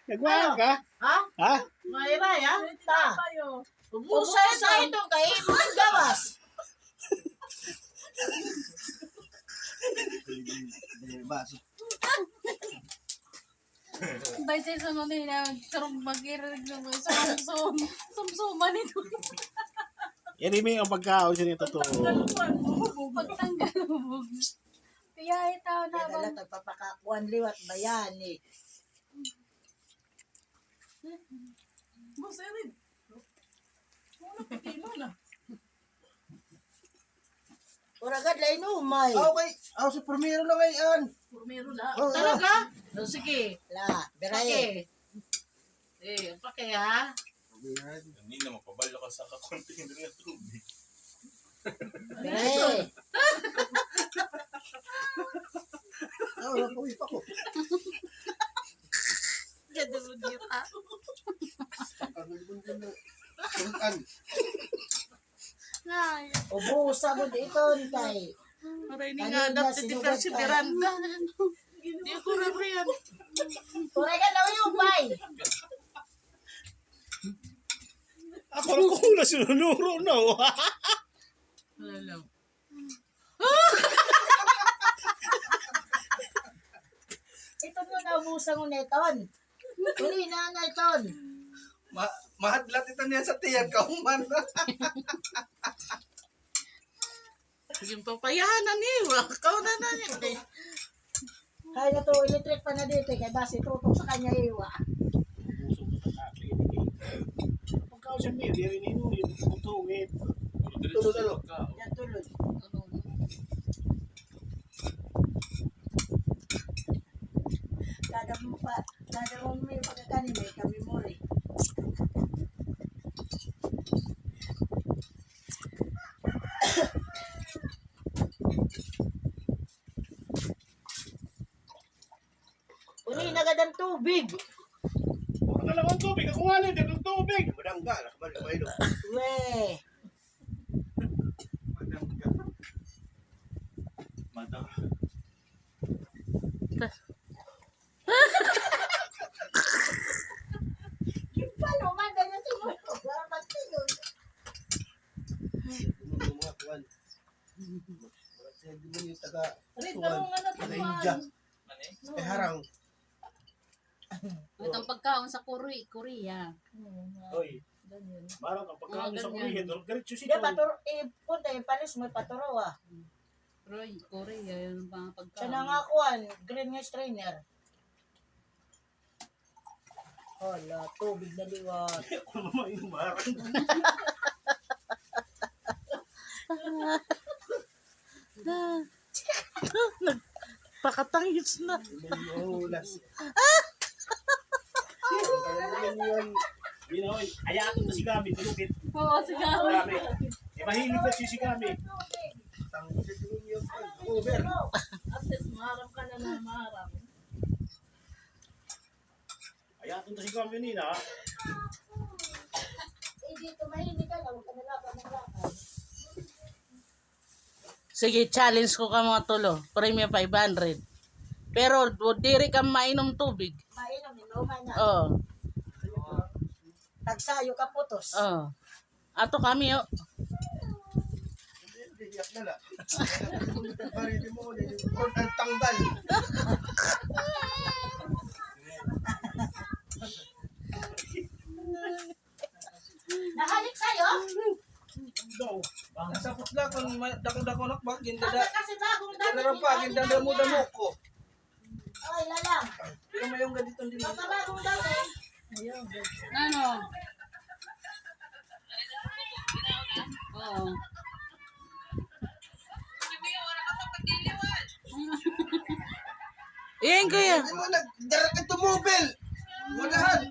Nagwaan ka? Ha? Ha? Mayra ya? Ta. Umusa sa ito kay mga gawas. Bay sa sunod na sarong magirig ng sumsuman ito. Yan yung ang pagkaon siya nito to. Pagtanggal mo. Kaya ito na ba? Kaya tagpapakakuan liwat bayani. Boss Erin. Muna pagkilo na. Uragad lay no may. Okay. Ako sa primero na ngayon. Purmero la. Oo. Talaga? O, sige. La, beray. Pake. Pake ha. Hindi na mapabalo ka sa kakontainer na tubig. Beray. Ah, wala pa pa ko. Ganda mo dito ah. Ay. Ubusa mo dito kay. Maray ni Kanina nga adapted sinugat ka si ka. Miranda. Hindi ko na yan. Uragad daw yung bay. Ako lang kung na sinunuro na. Wala lang. Ito mo na ubusa mo neton. Uli na na iton. Mahadlat ito niya sa tiyan ka man. Yung papayanan niya. Ikaw na na yan eh. Kaya to electric pa na dito kay base tutok sa kanya iwa. Pagkaon siya may, di rin yung tutungin. Tulo-tulo. Yan tulod. Kada mo may pagkakanin may kami mo rin. Uli nagadang tubig. Wala lang ang tubig. Ako nga lang, din ang tubig. Madangga. Nakabalik pa ilo. Weh. Madangga. Madang. Yung palo man ganyan siguro. Para magtigol. Yung mga kuwan. Hindi mo yung taga Rin, tarong ano India. Eh harang. Itong pagkaon sa Korea. Oy, marang ang pagkaon sa ganyan. kulihin. Diretso Hindi, siya. punta yung palis mo, paturo ah. Korea, yun ang mga pagkaon. Siya na nga kuhan, green nga strainer. Hala, tubig na liwat. Ano naman yung marang. pakatangis na. Hulas. Binoy, hayaan mo si Gabi. Tulugit. Oo, sige. Gabi. Eh, mahilig na si Gabi. Tanggalin yung over. At least maharap ka na na maharap. Hayaan mo si Gabi nila. Eh, dito mahinig ka na, huwag ka nalaban ng lakad. Sige, challenge ko ka mga tulo. Premium 500. Pero diri ka mainom tubig. Mainom, inuman na. Oh. Tagsayo ka putos. Oh. Ato kami oh. Iyak na lang. Paritin mo ulit. Ang tanggal. Nahalik sa'yo? Daw. Nasapot lang kung dako-dako nak ba? Bakit Gindada. kasi bagong dami? Dala pa, gindada mo damo ko. Ay, lalang. Pero may yung ganito din. Baka bagong dami. Ano? Oo. Iyan kuya. Ano, nagdara ka tumubel. Wadahan.